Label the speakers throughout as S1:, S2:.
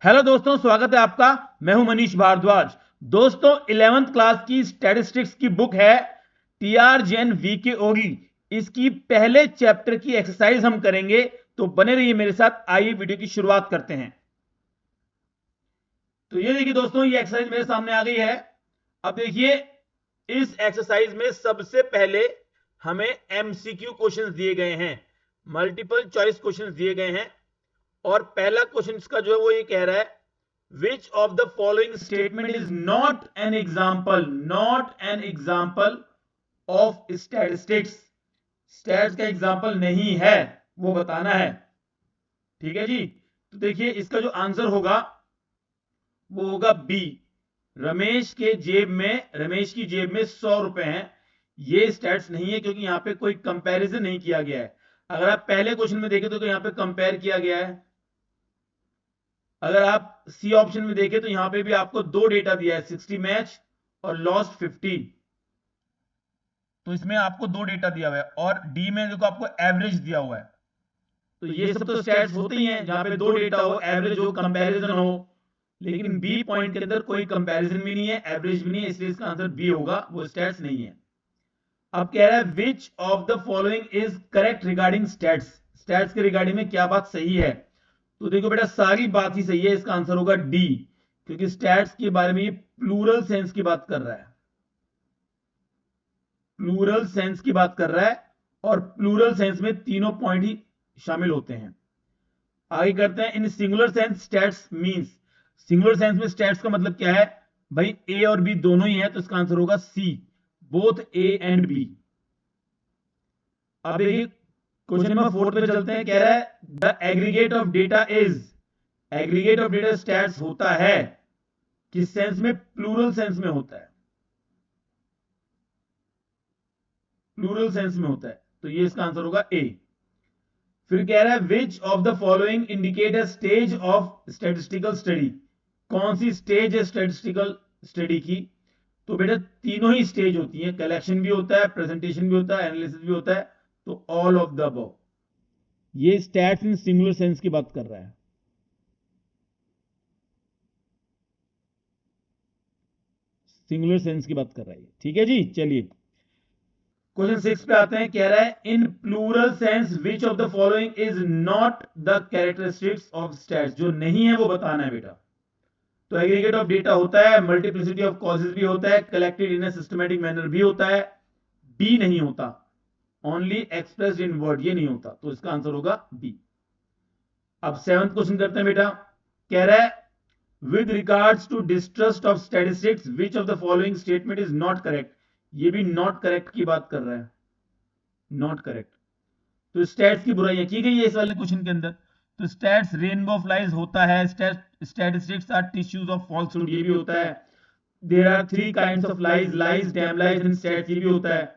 S1: Hello दोस्तों, स्वागत है आपका। मैं हूं मनीष भारद्वाज। दोस्तों, 11th क्लास की स्टैटिस्टिक्स की बुक है टीआर जैन वीके ओगी। इसकी पहले चैप्टर की एक्सरसाइज हम करेंगे, तो बने रहिए मेरे साथ। आइए वीडियो की शुरुआत करते हैं। तो ये देखिए दोस्तों, ये एक्सरसाइज मेरे सामने आ गई है। अब देखिए, इस एक्सरसाइज में सबसे पहले हमें एमसीक्यू क्वेश्चंस दिए गए हैं, मल्टीपल चॉइस क्वेश्चंस दिए गए हैं। और पहला क्वेश्चन इसका जो है वो ये कह रहा है, विच of the following statement is not an example of statistics. Stats का एग्जाम्पल नहीं है, वो बताना है। ठीक है जी। तो देखिए, इसका जो आंसर होगा वो होगा बी। रमेश की जेब में 100 रुपए हैं। ये स्टैट्स नहीं है, क्योंकि यहां पे कोई कंपैरिजन नहीं किया गया है। अगर आप पहले क्वेश्चन में देखें तो यहां पे कंपेयर किया गया है। अगर आप सी ऑप्शन में देखें तो यहां पे भी आपको दो डेटा दिया है, 60 मैच और लॉस्ट 50। तो इसमें आपको दो डेटा दिया हुआ है, और डी में देखो आपको एवरेज दिया हुआ है। तो ये सब तो स्टैट्स होते ही हैं, जहां पे दो डेटा हो, एवरेज हो, कंपैरिजन हो। लेकिन बी पॉइंट के अंदर कोई कंपैरिजन भी नहीं है, एवरेज भी नहीं है, इसलिए इसका आंसर बी होगा, वो स्टैट्स नहीं है। अब कह रहा है, विच of the following is correct regarding stats. Stats के रिगार्डिंग में क्या बात सही है? तो देखो बेटा, सारी बात ही सही है। इसका आंसर होगा डी, क्योंकि स्टैट्स के बारे में ये प्लूरल सेंस की बात कर रहा है। प्लूरल सेंस की बात कर रहा है, और प्लूरल सेंस में तीनों पॉइंट ही शामिल होते हैं। आगे करते हैं, इन singular sense stats means. Singular sense में स्टैट्स का मतलब क्या है भाई? ए और बी दोनों ही है, तो इसका आंसर होगा सी, बोथ ए एंड बी। अब देखिए, क्वेश्चन नंबर 4 पे चलते हैं। कह रहा है, the aggregate of data is. Aggregate of data stats होता है किस सेंस में? प्लूरल सेंस में होता है। प्लूरल सेंस में होता है, तो ये इसका आंसर होगा ए। फिर कह रहा है, विच of the following indicate a stage of statistical study. कौन सी स्टेज है स्टैटिस्टिकल स्टडी की? तो बेटा, तीनों ही स्टेज होती है। कलेक्शन भी होता है, प्रेजेंटेशन भी होता है, एनालिसिस भी होता है। तो ऑल ऑफ द अबव। ये स्टैट्स इन सिंगुलर सेंस की बात कर रहा है। सिंगुलर सेंस की बात कर रहा है। ठीक है जी, चलिए क्वेश्चन 6 पे आते हैं। कह रहा है, in plural sense which of the following is not the characteristics of stats. जो नहीं है वो बताना है बेटा। तो एग्रीगेट ऑफ डेटा होता है, मल्टीप्लिसिटी ऑफ कॉजेज भी होता है, collected in A systematic manner भी होता है। बी नहीं होता, ओनली एक्सप्रेस्ड इन वर्ड, ये नहीं होता, तो इसका आंसर होगा बी। अब 7th क्वेश्चन करते हैं बेटा। कह रहा है, with regards to distrust of statistics which of the following statement is not correct। ये भी not correct की बात कर रहा है, not correct। तो स्टैट्स की बुराइयां की गई है इस वाले क्वेश्चन के अंदर। तो स्टैट्स रेनबो ऑफ लाइज होता है, statistics are tissues of falsehood, ये भी होता है। There are 3 kinds of lies, lies, damn lies and stats, ये भी होता है।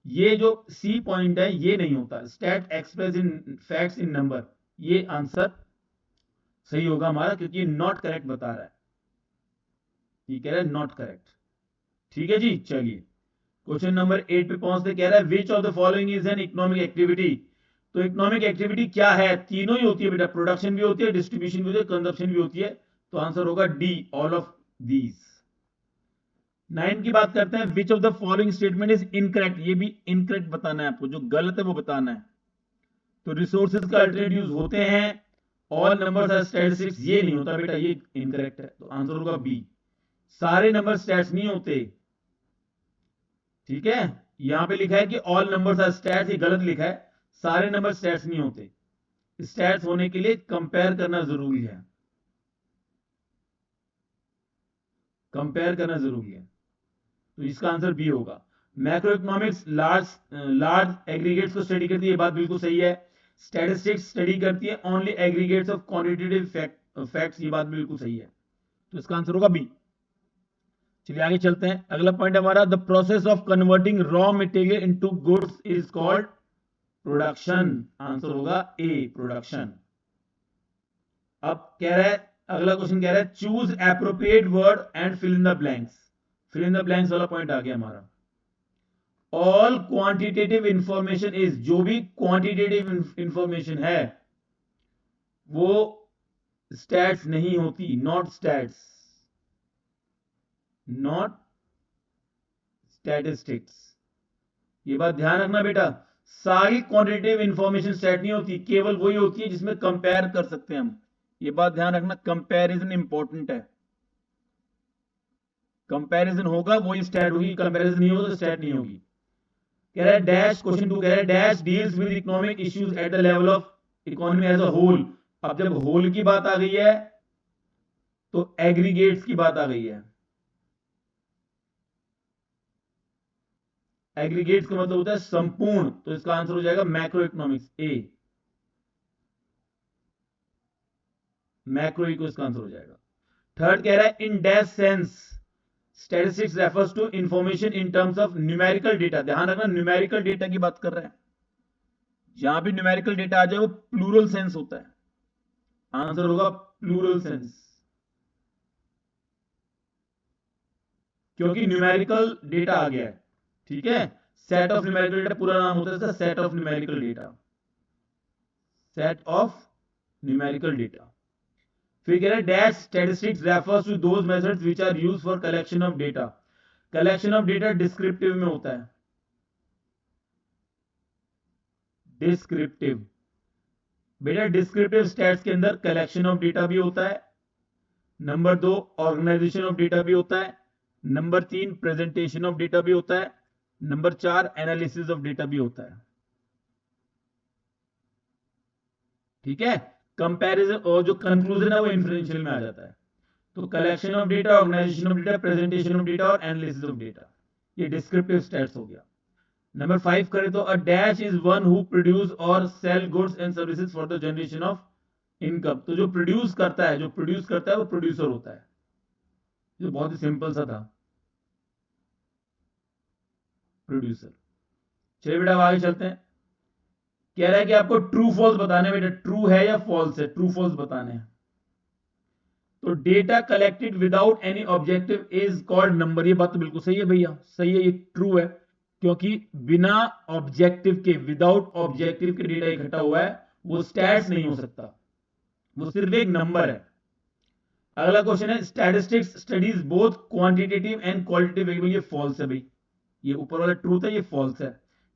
S1: ये जो सी पॉइंट है ये नहीं होता, stat express in facts in number. ये आंसर सही होगा हमारा, क्योंकि नॉट करेक्ट बता रहा है। ये कह रहा है नॉट करेक्ट। ठीक है जी, चलिए क्वेश्चन नंबर 8 पे पहुंचते। कह रहा है, विच of the following is an economic activity. तो इकोनॉमिक एक्टिविटी क्या है? तीनों ही होती है बेटा, प्रोडक्शन भी होती है, डिस्ट्रीब्यूशन भी होती है, कंजप्शन भी होती है। तो आंसर होगा डी, ऑल ऑफ दीज। 9 की बात करते हैं, विच of the following statement is incorrect. ये भी इनकरेक्ट बताना है आपको, जो गलत है वो बताना है। तो रिसोर्सेज का अल्टरनेट यूज होते हैं, ऑल नंबर्स आर स्टैटिस्टिक्स, ये नहीं होता बेटा, ये इनकरेक्ट है, तो आंसर होगा बी। सारे नंबर स्टैट्स नहीं होते। ठीक है, यहां पे लिखा है कि ऑल नंबर्स आर स्टैट्स, ये गलत लिखा है। सारे नंबर स्टैट्स नहीं होते। स्टैट्स होने के लिए कंपेयर करना जरूरी है, कंपेयर करना जरूरी है। तो इसका आंसर बी होगा। मैक्रो इकोनॉमिक्स लार्ज एग्रीगेट्स को स्टडी करती है, ये बात बिल्कुल सही है। स्टैटिस्टिक्स स्टडी करती है only aggregates of quantitative facts, ये बात बिल्कुल सही है। तो इसका आंसर होगा बी। चलिए आगे चलते हैं। अगला पॉइंट हमारा, the process of converting raw material into goods is called production. Answer होगा ए, प्रोडक्शन। अब कह रहा है, अगला क्वेश्चन कह रहा है, choose appropriate word and fill in the blanks. Fill in the blanks वाला पॉइंट आ गया हमारा। ऑल क्वांटिटेटिव इंफॉर्मेशन इज, जो भी क्वांटिटेटिव इंफॉर्मेशन है वो स्टैट्स नहीं होती, नॉट स्टैट्स, नॉट स्टैटिस्टिक्स। ये बात ध्यान रखना बेटा, सारी क्वांटिटेटिव इंफॉर्मेशन स्टैट नहीं होती, केवल वही होती है जिसमें कंपेयर कर सकते हैं हम। ये बात ध्यान रखना, कंपैरिजन इंपॉर्टेंट है। कंपैरिजन होगा वही स्टैट होगी, कंपैरिजन नहीं होगा तो स्टैट नहीं होगी। कह रहा है डैश, क्वेश्चन 2 कह रहा है dash deals with economic issues at the level of economy as a whole. अब जब होल की बात आ गई है तो एग्रीगेट्स की बात आ गई है। एग्रीगेट्स का मतलब होता है संपूर्ण, तो इसका आंसर हो जाएगा मैक्रो इकोनॉमिक्स, ए, मैक्रो को इसका आंसर हो जाएगा। थर्ड कह रहा है in dash sense statistics refers to information in terms of numerical data. ध्यान रखना न्यूमेरिकल डेटा की बात कर रहा है, जहां भी न्यूमेरिकल डेटा आ जाए वो प्लूरल सेंस होता है, आंसर होगा प्लूरल सेंस, क्योंकि न्यूमेरिकल डेटा आ गया है। ठीक है, सेट ऑफ न्यूमेरिकल डेटा पूरा नाम होता है इसका, set of numerical data, set of numerical data. फिर कह रहा है dash statistics refers to those methods which are used for collection of data. Collection of data descriptive में होता है, डिस्क्रिप्टिव। बेटा डिस्क्रिप्टिव स्टैट्स के अंदर कलेक्शन ऑफ डेटा भी होता है, नंबर 2 ऑर्गेनाइजेशन ऑफ डेटा भी होता है, नंबर 3 प्रेजेंटेशन ऑफ डेटा भी होता है, नंबर 4 एनालिसिस ऑफ डेटा भी होता है। ठीक है, कंपैरिजन और जो कंक्लूजन है वो इन्फ्रेंशियल में आ जाता है। तो collection of data, organisation of data, presentation of data और एनालिसिस ऑफ डेटा, ये डिस्क्रिप्टिव स्टैट्स हो गया। नंबर 5 करें तो a dash is one who produce और sell goods and services for the generation of income. तो जो प्रोड्यूस करता है, जो प्रोड्यूस करता है वो प्रोड्यूसर होता है। जो बहुत ही सिंपल सा था, प्रोड्यूसर। चलिए बेटा आगे चलते हैं। कह रहा है कि आपको ट्रू फॉल्स बताने, बेटा ट्रू है या फॉल्स है, ट्रू फॉल्स बताने हैं। तो data collected without any objective is called number. ये बात तो बिल्कुल सही है भैया, सही है, ये ट्रू है, क्योंकि बिना ऑब्जेक्टिव के, विदाउट ऑब्जेक्टिव के डेटा इकट्ठा हुआ है, वो स्टैट्स नहीं हो सकता, वो सिर्फ एक नंबर है। अगला क्वेश्चन है statistics studies both quantitative and qualitative variable. ये फॉल्स है भाई, ये ऊपर वाला ट्रूथ है, ये फॉल्स है,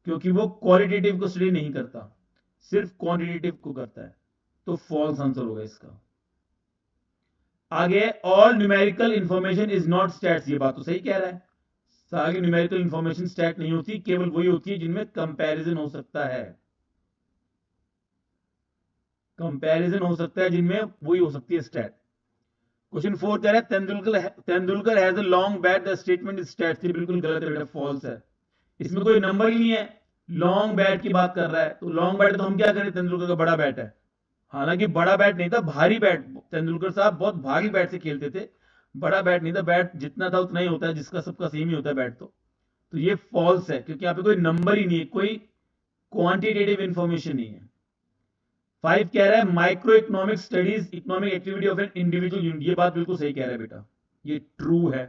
S1: क्योंकि वो क्वालिटेटिव को स्टडी नहीं करता, सिर्फ क्वांटिटेटिव को करता है, तो फॉल्स आंसर होगा इसका। आगे all numerical information is not stats. ये बात तो सही कह रहा है, सारी न्यूमेरिकल इंफॉर्मेशन स्टैट नहीं होती, केवल वही होती है जिनमें कंपैरिजन हो सकता है, कंपैरिजन हो सकता है जिनमें वही हो सकती है स्टैट। क्वेश्चन 4 कह रहा है Tendulkar has a long bat, the statement is stats. ये बिल्कुल गलत है बेटा, फॉल्स है, इसमें कोई नंबर ही नहीं है, लॉन्ग बैट की बात कर रहा है, तो लॉन्ग बैट तो हम क्या करें, तेंदुलकर का बड़ा बैट है, हालांकि बड़ा बैट नहीं था, भारी बैट, तेंदुलकर साहब बहुत भारी बैट से खेलते थे, बड़ा बैट नहीं था, बैट जितना था उतना ही होता है, जिसका सबका सेम ही होता है बैट। तो ये फॉल्स है, क्योंकि यहाँ पे कोई नंबर ही नहीं है, कोई क्वांटिटेटिव इंफॉर्मेशन नहीं है। 5 कह रहा है micro economic studies economic activity of an individual unit. ये बात बिल्कुल सही कह रहा है बेटा, ये ट्रू है,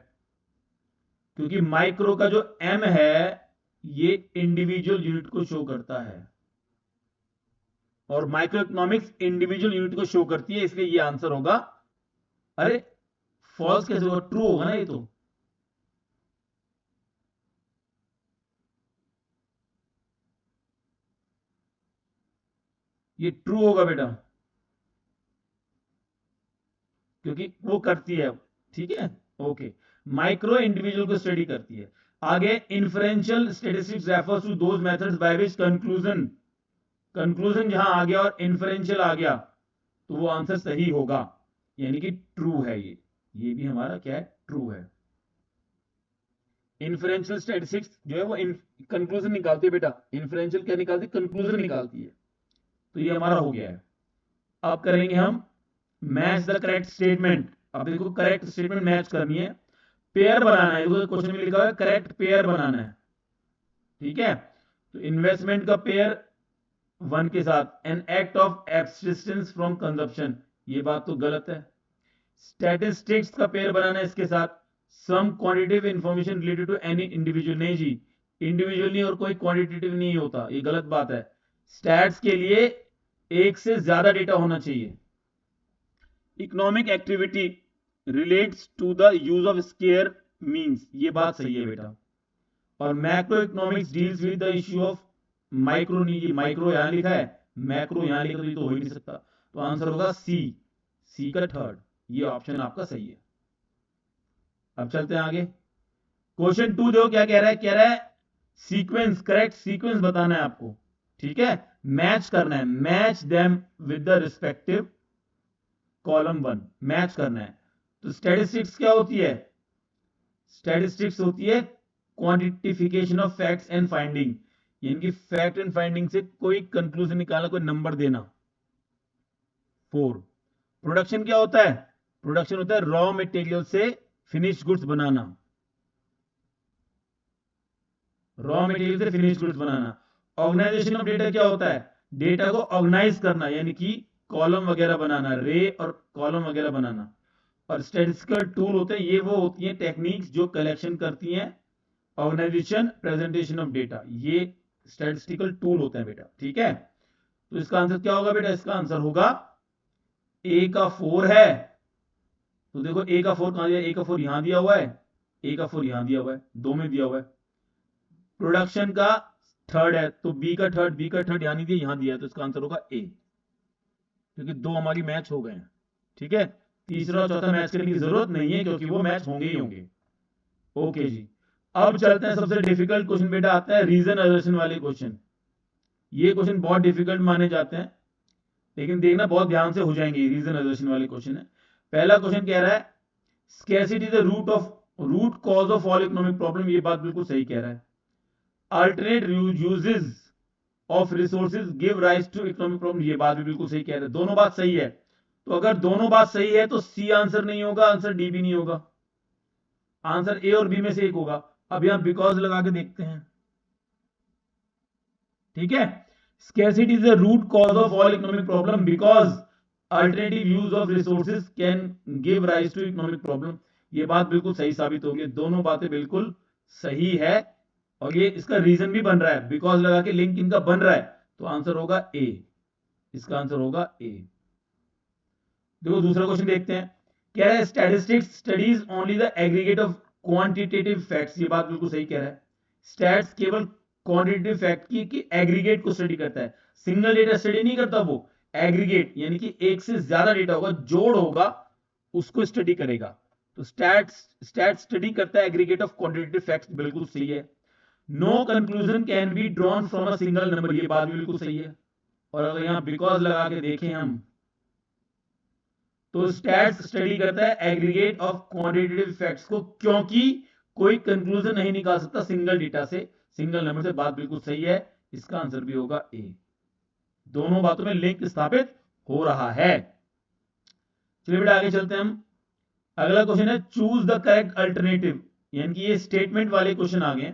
S1: क्योंकि माइक्रो का जो एम है ये इंडिविजुअल यूनिट को शो करता है, और माइक्रो इकोनॉमिक्स इंडिविजुअल यूनिट को शो करती है, इसलिए ये आंसर होगा। अरे फॉल्स कैसे होगा, ट्रू होगा ना ये तो। ये ट्रू होगा बेटा, क्योंकि वो करती है। ठीक है, ओके, माइक्रो इंडिविजुअल को स्टडी करती है। आगे inferential statistics refers to those methods by which conclusion, conclusion जहां आ गया और इन्फ्रेंशियल आ गया तो वो आंसर सही होगा, यानी कि ट्रू है ये भी हमारा क्या है, ट्रू है। इन्फ्रेंशियल स्टैटिस्टिक्स जो है वो कंक्लूजन निकालती है बेटा, इन्फ्रेंशियल क्या निकालती है, कंक्लूजन निकालती है, तो ये हमारा हो गया है। अब करेंगे हम मैच द करेक्ट स्टेटमेंट। अब देखो करेक्ट स्टेटमेंट मैच करनी है, पेयर बनाना है, क्वेश्चन में लिखा हुआ है करेक्ट पेयर बनाना है। ठीक है, तो इन्वेस्टमेंट का पेयर 1 के साथ, an act of abstinence from consumption, ये बात तो गलत है। स्टैटिस्टिक्स का पेयर बनाना है इसके साथ, some quantitative information related to any individual. नहीं जी, इंडिविजुअल नहीं और कोई क्वांटिटेटिव नहीं होता, ये गलत बात है। स्टैट्स के लिए एक से ज्यादा डेटा होना चाहिए, economic activity relates to the use of scarce means, ये बात सही है बेटा। और macro economics deals with the issue of micro, नहीं ये माइक्रो यहां लिखा है, मैक्रो यहां लिखा, तो ये तो हो ही नहीं सकता, तो आंसर होगा सी, सी का थर्ड, ये ऑप्शन आपका सही है। अब चलते हैं आगे। क्वेश्चन 2 देखो क्या कह रहा है, कह रहा है सीक्वेंस, करेक्ट सीक्वेंस बताना है आपको, ठीक है, मैच करना है, match them with the respective column 1, match करना है। तो स्टैटिस्टिक्स क्या होती है, स्टैटिस्टिक्स होती है quantification of facts and finding, यानी कि फैक्ट एंड फाइंडिंग से कोई कंक्लूजन निकालना, कोई नंबर देना। 4 प्रोडक्शन क्या होता है, प्रोडक्शन होता है रॉ मटेरियल से फिनिश गुड्स बनाना, रॉ मटेरियल से फिनिश गुड्स बनाना। ऑर्गेनाइजेशन ऑफ डेटा क्या होता है, डेटा को ऑर्गेनाइज करना, यानी कि कॉलम वगैरह बनाना, रे और कॉलम वगैरह बनाना। और स्टैटिस्टिकल टूल होते हैं, ये वो होती हैं टेक्निक्स जो कलेक्शन करती हैं ऑर्गेनाइजेशन प्रेजेंटेशन ऑफ डेटा, ये स्टैटिस्टिकल टूल होते हैं बेटा, ठीक है। तो इसका आंसर क्या होगा बेटा, इसका आंसर होगा ए का 4 है। तो देखो ए का 4 कहां दिया, ए का 4 यहां दिया हुआ है, ए का 4 यहां दिया हुआ है, दो में दिया हुआ है। प्रोडक्शन का थर्ड है, तो बी का थर्ड, बी का थर्ड यहां नहीं दिया, यहां दिया है, तो इसका आंसर होगा ए, क्योंकि दो हमारी मैच हो गए हैं, ठीक है। तीसरा और चौथा मैच करने की जरूरत नहीं है, क्योंकि वो मैच होंगे ही होंगे। ओके जी, अब चलते हैं सबसे डिफिकल्ट क्वेश्चन बेटा, आता है रीजन असर्शन वाले क्वेश्चन। ये क्वेश्चन बहुत डिफिकल्ट माने जाते हैं, लेकिन देखना बहुत ध्यान से हो जाएंगे, रीजन असर्शन वाले क्वेश्चन है। पहला क्वेश्चन कह रहा है scarcity the root cause of all economic problem, ये बात बिल्कुल सही कह रहा है। Alternate uses of resources give rise to economic problem, ये बात भी बिल्कुल सही कह रहे हैं, दोनों बात सही है। तो अगर दोनों बात सही है तो सी आंसर नहीं होगा, आंसर डी भी नहीं होगा, आंसर ए और बी में से एक होगा। अब यहां बिकॉज लगा के देखते हैं, ठीक है। Scarcity is the root cause of all economic problem because alternative use of resources can give rise to economic problem, ये बात बिल्कुल सही साबित होगी, दोनों बातें बिल्कुल सही है। और ये इसका रीजन भी बन रहा है, बिकॉज लगा के लिंक इनका बन रहा है, तो आंसर होगा ए, इसका आंसर होगा ए। देखो दूसरा क्वेश्चन देखते हैं, कह रहा है statistics studies only the aggregate of quantitative facts, ये बात बिल्कुल सही कह रहा है। स्टैट्स केवल क्वांटिटेटिव फैक्ट की एग्रीगेट को स्टडी करता है, सिंगल डेटा स्टडी नहीं करता वो, एग्रीगेट यानी कि एक से ज्यादा डेटा होगा, जोड़ होगा, उसको स्टडी करेगा। तो स्टैट्स स्टडी करता है एग्रीगेट ऑफ क्वांटिटेटिव फैक्ट्स, बिल्कुल सही है। No conclusion can be drawn from a single number, ये बात भी बिल्कुल सही है। और अगर यहां बिकॉज लगा के देखें हम, तो स्टैट्स स्टडी करता है एग्रीगेट ऑफ क्वांटिटेटिव फैक्ट्स को, क्योंकि कोई कंक्लूजन नहीं निकाल सकता सिंगल डेटा से, सिंगल नंबर से, बात बिल्कुल सही है, इसका आंसर भी होगा ए। दोनों बातों में लिंक स्थापित हो रहा है। चलिए बेटा आगे चलते हैं हम। अगला क्वेश्चन है चूज द करेक्ट अल्टरनेटिव, यानी कि ये स्टेटमेंट वाले क्वेश्चन आ गए।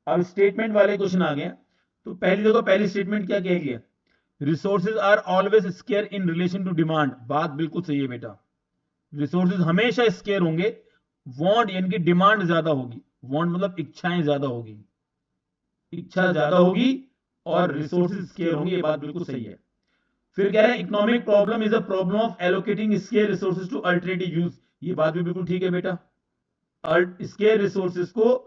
S1: अब स्टेटमेंट वाले क्वेश्चन आ गए, तो पहली देखो, पहली स्टेटमेंट क्या कह गया, resources are always scarce in relation to demand, बात बिल्कुल सही है बेटा, रिसोर्सेज हमेशा स्केयर होंगे, वांट यानी कि डिमांड ज्यादा होगी, वांट मतलब इच्छाएं ज्यादा होगी, इच्छा ज्यादा होगी और रिसोर्सेज स्केयर होंगे, ये बात बिल्कुल सही है। फिर कह रहे हैं economic problem is a problem of allocating scarce resources to alternative use, ये बात भी बिल्कुल ठीक है बेटा, स्केयर रिसोर्सेज को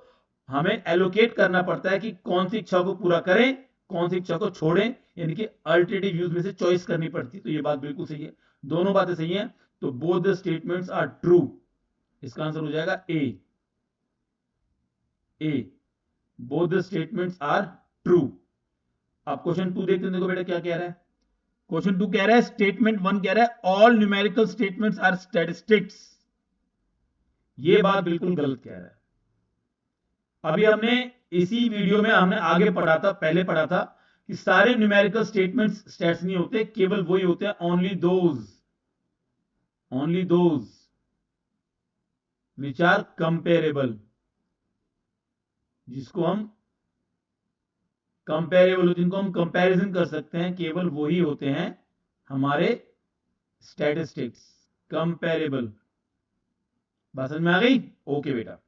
S1: हमें एलोकेट करना पड़ता है कि कौन सी इच्छा को पूरा करें, कौन सी इच्छा को छोड़ें, यानी कि अल्टरनेटिव यूज में से चॉइस करनी पड़ती है, तो ये बात बिल्कुल सही है, दोनों बातें सही हैं, तो both the statements are true, इसका आंसर हो जाएगा A, A, both the statements are true. अब क्वेश्चन 2 देखते हैं, देखो बेटा क्या कह रहा है, क्वेश्चन 2 कह रहा है स्टेटमेंट 1 कह रहा है all numerical statements are statistics, ये बात बिल्कुल गलत कह रहा है। अभी हमने इसी वीडियो में हमने आगे पढ़ा था, पहले पढ़ा था कि सारे न्यूमेरिकल स्टेटमेंट्स स्टैट्स नहीं होते, केवल वही होते हैं only those which are comparable, जिसको हम कंपेरेबल, जिनको हम कंपैरिजन कर सकते हैं, केवल वही होते हैं हमारे स्टैटिस्टिक्स, कंपेरेबल। बात समझ में आ गई? ओके बेटा।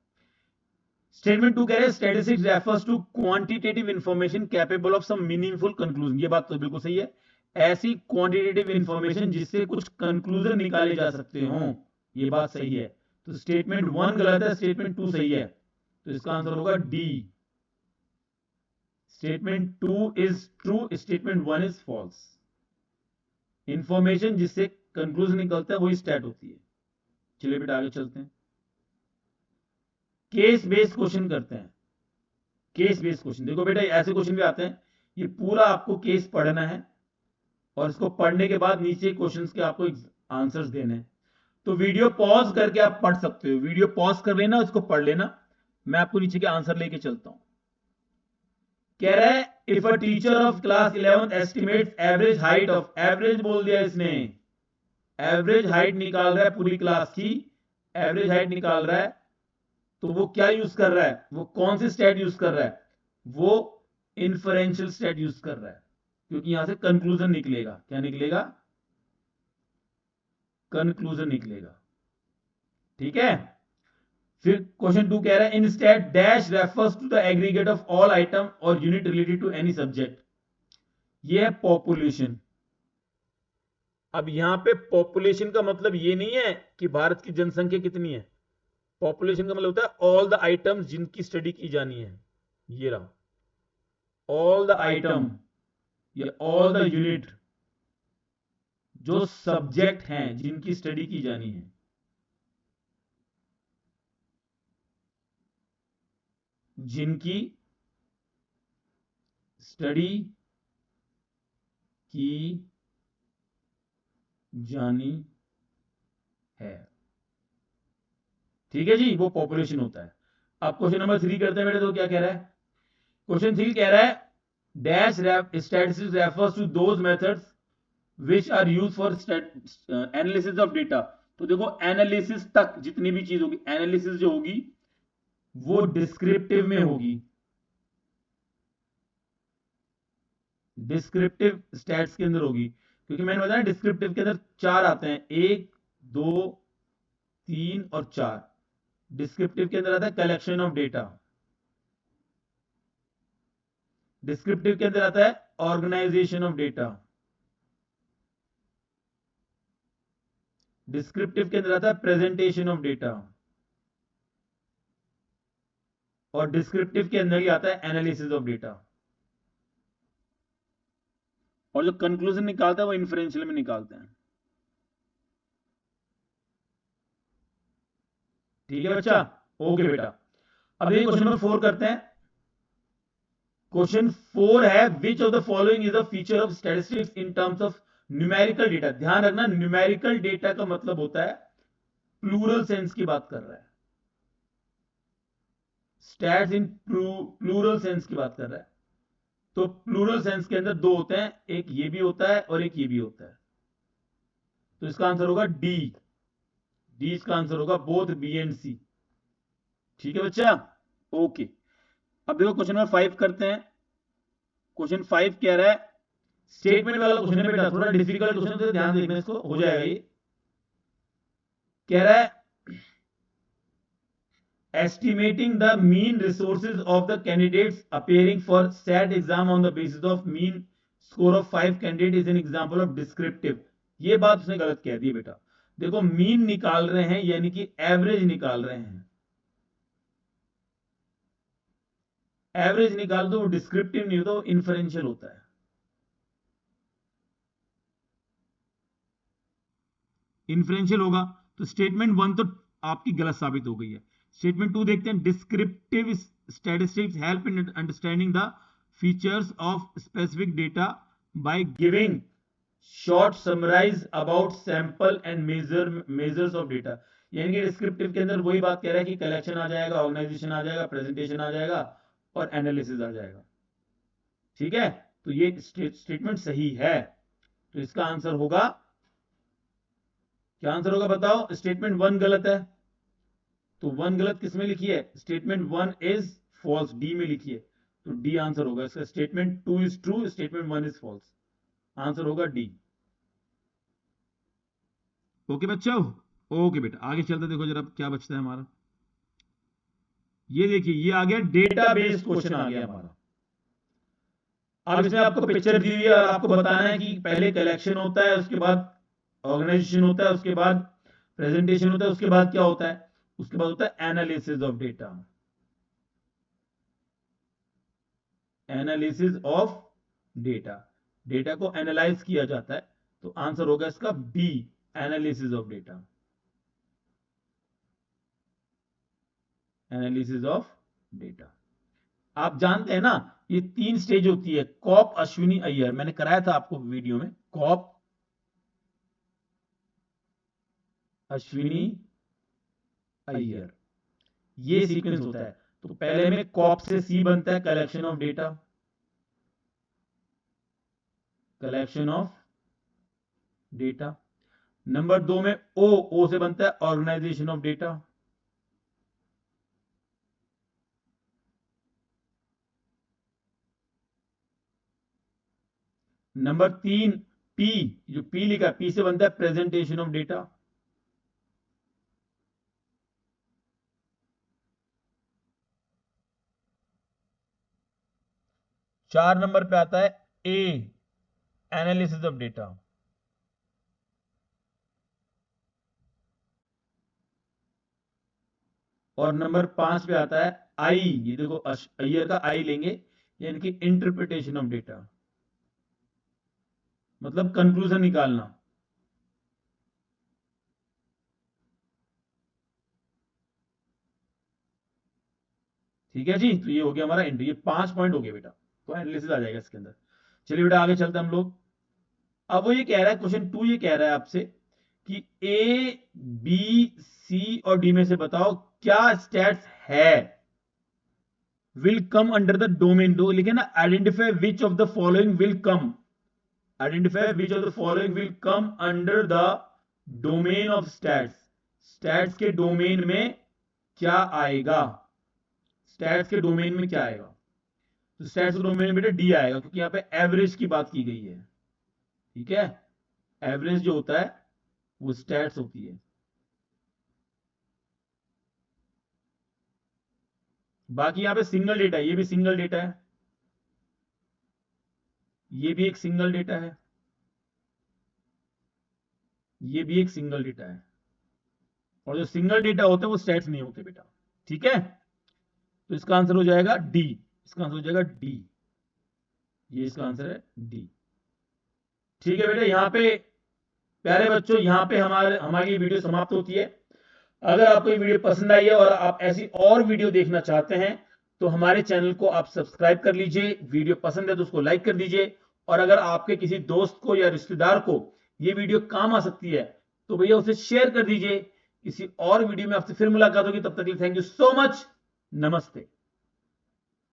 S1: स्टेटमेंट 2 कह रहे हैं statistics refers to quantitative information capable of some meaningful conclusion, ये बात तो बिल्कुल सही है। ऐसी क्वांटिटेटिव इंफॉर्मेशन जिससे कुछ कंक्लूजन निकाले जा सकते हो। ये बात सही है, तो स्टेटमेंट 1 गलत है, स्टेटमेंट 2 सही है, तो इसका आंसर होगा D. Statement 2 is true, statement 1 is false. Information जिससे कंक्लूजन निकलता है वही स्टैट होती है। चलिए बेटा आगे चलते हैं, केस बेस्ड क्वेश्चन करते हैं। केस बेस्ड क्वेश्चन, देखो बेटा ऐसे क्वेश्चन भी आते हैं, ये पूरा आपको केस पढ़ना है और इसको पढ़ने के बाद नीचे क्वेश्चंस के आपको आंसर्स देने हैं। तो वीडियो पॉज करके आप पढ़ सकते हो, वीडियो पॉज कर लेना, उसको पढ़ लेना, मैं आपको नीचे के आंसर लेके चलता हूं। कह रहा है if a teacher of class 11 estimates average height of, average बोल दिया इसने, एवरेज हाइट निकाल रहा है पूरी क्लास की, एवरेज हाइट निकाल रहा है, तो वो क्या यूज कर रहा है, वो कौन सी स्टैट यूज कर रहा है, वो इन्फरेंशियल स्टैट यूज कर रहा है, क्योंकि यहां से कंक्लूजन निकलेगा। क्या निकलेगा, कंक्लूजन निकलेगा। ठीक है, फिर क्वेश्चन 2 कह रहा है in stat dash refers to the aggregate of all item और unit related to any subject. ये है पॉपुलेशन। अब यहां पे पॉपुलेशन का मतलब ये नहीं है कि भारत की जनसंख्या कितनी है, पॉपुलेशन का मतलब होता है ऑल द आइटम्स जिनकी स्टडी की जानी है। ये रहा ऑल द आइटम, ये ऑल द यूनिट जो सब्जेक्ट हैं जिनकी स्टडी की जानी है। जिनकी स्टडी की जानी है। ठीक है जी, वो पॉपुलेशन होता है। अब क्वेश्चन नंबर 3 करते हैं बेटे, तो क्या कह रहा है, क्वेश्चन 3 कह रहा है dash statistics refers to those methods which are use for analysis of data. तो देखो एनालिसिस तक जितनी भी चीज होगी, एनालिसिस जो होगी वो डिस्क्रिप्टिव में होगी, डिस्क्रिप्टिव स्टैट्स के अंदर होगी, क्योंकि मैंने बताया डिस्क्रिप्टिव के अंदर 4 आते हैं, 1 2 3 और 4। डिस्क्रिप्टिव के अंदर आता है कलेक्शन ऑफ डेटा, डिस्क्रिप्टिव के अंदर आता है ऑर्गेनाइजेशन ऑफ डेटा, डिस्क्रिप्टिव के अंदर आता है प्रेजेंटेशन ऑफ डेटा, और डिस्क्रिप्टिव के अंदर ही आता है एनालिसिस ऑफ डेटा। और जो कंक्लूजन निकालता है वो इन्फ्रेंशियल में निकालते हैं। ठीक है बच्चा, ओके बेटा। अब ये क्वेश्चन नंबर 4 करते हैं। क्वेश्चन 4 है विच of the following is a feature of statistics in terms of numerical data. ध्यान रखना, न्यूमेरिकल डेटा का मतलब होता है प्लूरल सेंस की बात कर रहा है, स्टैट्स इन प्लूरल सेंस की बात कर रहा है। तो प्लूरल सेंस के अंदर 2 होते हैं, एक ये भी होता है और एक ये भी होता है, तो इसका आंसर होगा डी। डी इसका आंसर होगा, बोथ बी एंड सी। ठीक है बच्चा, ओके। अब देखो क्वेश्चन नंबर 5 करते हैं। क्वेश्चन 5 कह रहा है, स्टेटमेंट वाला क्वेश्चन है बेटा, थोड़ा डिफिकल्ट क्वेश्चन है, ध्यान देखना, इसको हो जाएगा ये। कह रहा है estimating the mean resources of the candidates appearing for SAT exam on the basis of mean score of 5 candidates is an example of descriptive। ये बात उसने गलत कह दी बेटा। देखो मीन निकाल रहे हैं यानी कि एवरेज निकाल रहे हैं, एवरेज निकाल दो, वो डिस्क्रिप्टिव नहीं होता, वो इन्फरेंशियल होता है। इन्फ्रेंशियल होगा तो स्टेटमेंट 1 तो आपकी गलत साबित हो गई है। स्टेटमेंट 2 देखते हैं, descriptive statistics help in understanding the features of specific data by giving short summarise about sample and measures of data. यानी कि डिस्क्रिप्टिव के अंदर वही बात कह रहा है कि कलेक्शन आ जाएगा, ऑर्गेनाइजेशन आ जाएगा, प्रेजेंटेशन आ जाएगा और एनालिसिस आ जाएगा। ठीक है, तो ये स्टेटमेंट सही है, तो इसका आंसर होगा, क्या आंसर होगा बताओ। स्टेटमेंट 1 गलत है, तो 1 गलत किसमें लिखी है, स्टेटमेंट 1 इज फॉल्स, डी में लिखी है, तो डी आंसर होगा इसका। Statement 2 is true, statement 1 is false, answer होगा डी। ओके बच्चों, ओके बेटा आगे चलते, देखो जरा क्या बचता है हमारा। ये देखिए, ये आ गया डेटाबेस क्वेश्चन आ गया हमारा। अब इसमें आपको पिक्चर दी हुई है और आपको बताना है कि पहले कलेक्शन होता है, उसके बाद ऑर्गेनाइजेशन होता है, उसके बाद प्रेजेंटेशन होता है, उसके बाद क्या होता है, उसके बाद होता है analysis of data. Analysis of data, data को एनालाइज किया जाता है, तो आंसर होगा इसका B, analysis of data. Analysis of data. आप जानते हैं ना, ये 3 स्टेज होती है, कॉप, अश्विनी, अय्यर, मैंने कराया था आपको वीडियो में, कॉप, अश्विनी, अय्यर, ये सीक्वेंस होता है। तो पहले में कॉप से सी बनता है, collection of data, collection of data. Number 2 में ओ से बनता है organisation of data. Number 3 P, जो पी लिखा, पी से बनता है प्रेजेंटेशन ऑफ डेटा। चार नंबर पे आता है ए, एनालिसिस ऑफ डेटा। और नंबर 5 पे आता है आई, ये देखो अय्यर का आई लेंगे, यानी कि इंटरप्रिटेशन ऑफ डेटा, मतलब कंक्लूजन निकालना। ठीक है जी, तो ये हो गया हमारा एंट्री, ये 5 पॉइंट हो गए बेटा, तो एनालिसिस आ जाएगा इसके अंदर। चलिए बेटा आगे चलते हैं हम लोग। अब वो ये कह रहा है, क्वेश्चन 2 ये कह रहा है आपसे कि ए, बी, सी और डी में से बताओ क्या स्टैट्स है will come under the domain, दो लिखे ना, identify which of the following will come, identify which of the following will come under the domain of stats, stats के डोमेन में क्या आएगा, स्टैट्स के डोमेन में क्या आएगा, तो स्टैट्स के डोमेन में बेटा डी आएगा, क्योंकि यहां पे एवरेज की बात की गई है। ठीक है, एवरेज जो होता है वो स्टैट्स होती है। बाकी यहां पे सिंगल डेटा है, ये भी सिंगल डेटा है, ये भी एक सिंगल डेटा है, ये भी एक सिंगल डेटा है, और जो सिंगल डेटा होते हैं वो स्टैट्स नहीं होते बेटा। ठीक है, तो इसका आंसर हो जाएगा डी, इसका आंसर हो जाएगा डी, ये इसका आंसर है डी। ठीक है बेटा, यहां पे प्यारे बच्चों, यहां पे हमारी वीडियो समाप्त होती है। अगर आपको ये वीडियो पसंद आई है और आप ऐसी और वीडियो देखना चाहते हैं तो हमारे चैनल को आप सब्सक्राइब कर लीजिए, वीडियो पसंद है तो उसको लाइक कर दीजिए, और अगर आपके किसी दोस्त को या रिश्तेदार को ये वीडियो काम आ सकती है तो भैया उसे शेयर कर दीजिए। किसी और वीडियो में आपसे फिर मुलाकात होगी, तब तक के लिए थैंक यू सो मच, नमस्ते।